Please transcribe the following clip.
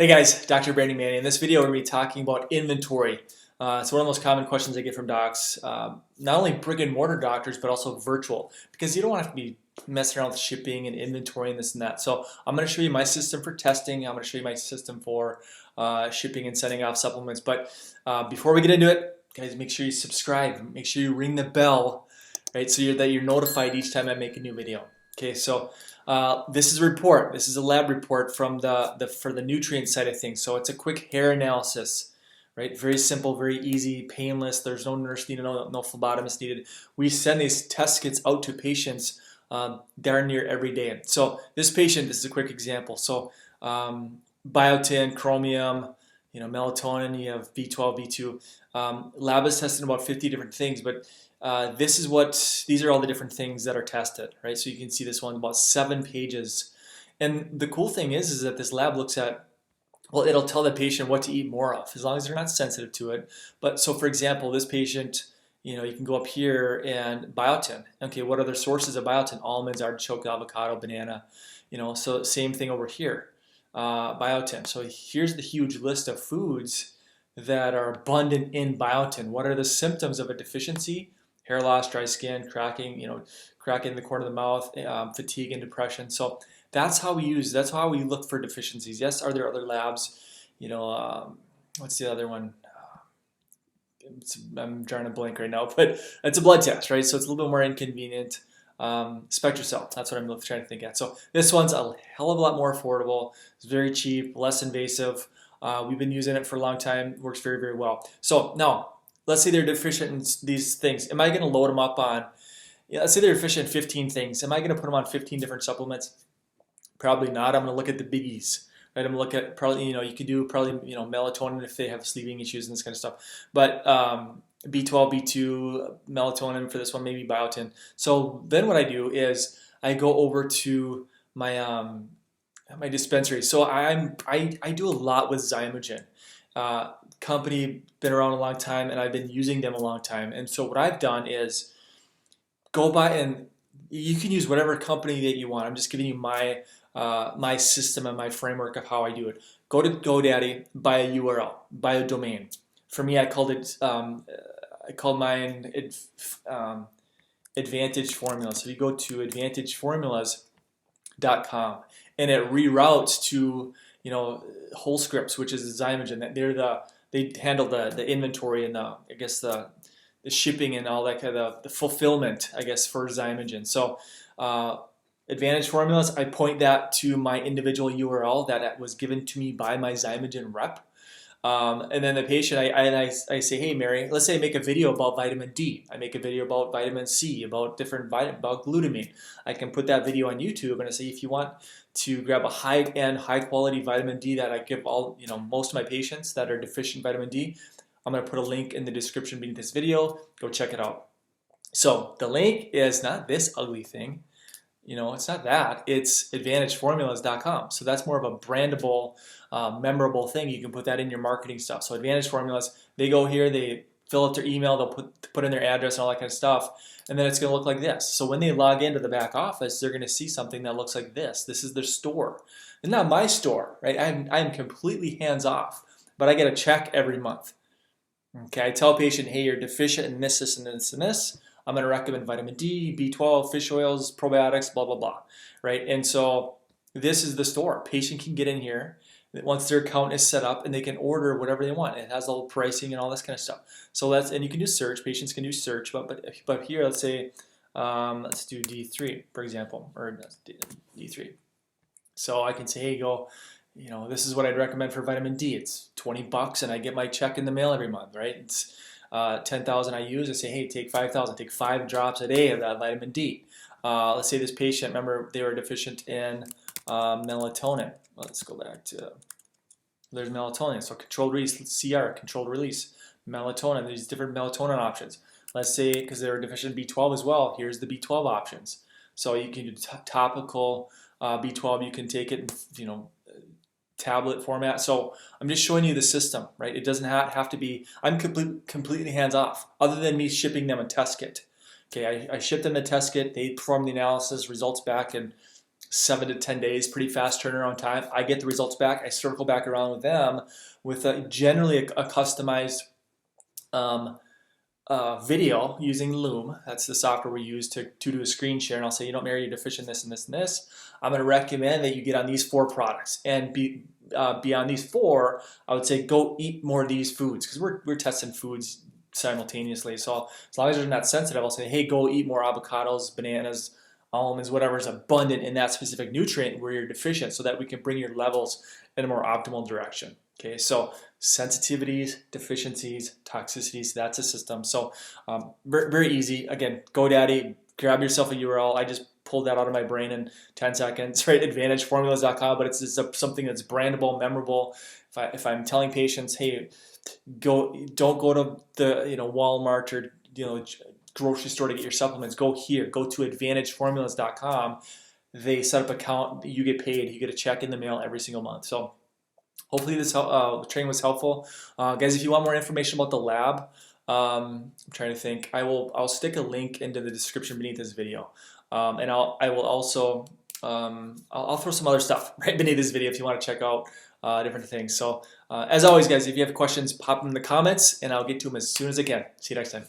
Hey guys, Dr. Brandon Manning. In this video, we're going to be talking about inventory. It's one of the most common questions I get from docs, not only brick and mortar doctors, but also virtual, because you don't want to be messing around with shipping and inventory and this and that. So I'm going to show you my system for testing. I'm going to show you my system for shipping and sending off supplements. But before we get into it, guys, make sure you subscribe. Make sure you ring the bell, right, so that you're notified each time I make a new video. Okay, so this is a report. This is a lab report from for the nutrient side of things. So it's a quick hair analysis, right? Very simple, very easy, painless. There's no nurse needed, no phlebotomist needed. We send these test kits out to patients darn near every day. So this patient, this is a quick example. So biotin, chromium, melatonin. You have B12, B2. Lab is testing about 50 different things, but these are all the different things that are tested, right? So you can see this one, about 7 pages. And the cool thing is that this lab looks at, well, it'll tell the patient what to eat more of, as long as they're not sensitive to it. But so for example, this patient, you can go up here and biotin. Okay, what are the sources of biotin? Almonds, artichoke, avocado, banana. So same thing over here, biotin. So here's the huge list of foods that are abundant in biotin. What are the symptoms of a deficiency? Hair loss, dry skin, cracking, cracking in the corner of the mouth, fatigue and depression. So that's how we look for deficiencies. Yes, are there other labs? What's the other one? I'm drawing a blank right now, but it's a blood test, right? So it's a little bit more inconvenient. SpectraCell, that's what I'm trying to think at. So this one's a hell of a lot more affordable. It's very cheap, less invasive. We've been using it for a long time. It works very, very well. So now, let's say they're deficient in these things. Am I going to load them up on, let's say they're deficient in 15 things. Am I going to put them on 15 different supplements? Probably not. I'm going to look at the biggies. Right? I'm going to look at probably, you could do probably, melatonin if they have sleeping issues and this kind of stuff. But B12, B2, melatonin for this one, maybe biotin. So then what I do is I go over to my my dispensary. So I do a lot with Xymogen. Company been around a long time, and I've been using them a long time. And so what I've done is go by, and you can use whatever company that you want. I'm just giving you my my system and my framework of how I do it. Go to GoDaddy, buy a URL, buy a domain. For me, I called mine Advantage Formulas. So you go to advantageformulas.com, and it reroutes to Whole Scripts, which is Xymogen. They handle the inventory and the shipping and all that kind of the fulfillment, I guess, for Xymogen. So Advantage Formulas, I point that to my individual URL that was given to me by my Xymogen rep. And then the patient, I say, hey Mary, let's say I make a video about vitamin D. I make a video about vitamin C, about about glutamine. I can put that video on YouTube and I say, if you want to grab a high-end, high-quality vitamin D that I give most of my patients that are deficient vitamin D, I'm going to put a link in the description beneath this video. Go check it out. So the link is not this ugly thing. It's not that. It's advantageformulas.com. So that's more of a brandable, memorable thing. You can put that in your marketing stuff. So Advantage Formulas, they go here, they fill out their email, they'll put in their address and all that kind of stuff, and then it's going to look like this. So when they log into the back office, they're going to see something that looks like this. This is their store. It's not my store, right? I'm completely hands off, but I get a check every month. Okay, I tell a patient, hey, you're deficient in this, this, and this, and this. I'm going to recommend vitamin D, B12, fish oils, probiotics, blah, blah, blah, right? And so this is the store. Patient can get in here once their account is set up, and they can order whatever they want. It has all the pricing and all this kind of stuff. So and you can do search. Patients can do search, but here, let's say, let's do D3, for example, or D3. So I can say, hey, this is what I'd recommend for vitamin D. It's $20, and I get my check in the mail every month, right? It's 10,000 I use. I say, hey, take 5,000. Take 5 drops a day of that vitamin D. Let's say this patient, remember, they were deficient in melatonin. Let's go back to, there's melatonin. So controlled release, CR, controlled release, melatonin. There's different melatonin options. Let's say, because they were deficient in B12 as well, here's the B12 options. So you can do topical B12. You can take it in, tablet format. So I'm just showing you the system, right? It doesn't have to be, I'm completely hands off, other than me shipping them a test kit. Okay, I ship them a test kit, they perform the analysis, results back in 7 to 10 days, pretty fast turnaround time. I get the results back. I circle back around with them with generally a customized video using Loom. That's the software we use to do a screen share. And I'll say, Mary, you're deficient in this and this and this. I'm going to recommend that you get on these 4 products. And beyond these 4, I would say go eat more of these foods, because we're testing foods simultaneously. So as long as they're not sensitive, I'll say, hey, go eat more avocados, bananas, almonds, whatever is abundant in that specific nutrient where you're deficient, so that we can bring your levels in a more optimal direction. Okay, so sensitivities, deficiencies, toxicities, that's a system. So very easy. Again, GoDaddy, grab yourself a URL. I just pulled that out of my brain in 10 seconds, right? AdvantageFormulas.com, but it's something that's brandable, memorable. If I'm telling patients, hey, don't go to the Walmart or grocery store to get your supplements, go here, go to AdvantageFormulas.com. They set up an account, you get paid, you get a check in the mail every single month. So hopefully this training was helpful. Guys, if you want more information about the lab, I'm trying to think. I'll stick a link into the description beneath this video, and I will also I'll throw some other stuff right beneath this video if you want to check out different things. So as always, guys, if you have questions, pop them in the comments, and I'll get to them as soon as I can. See you next time.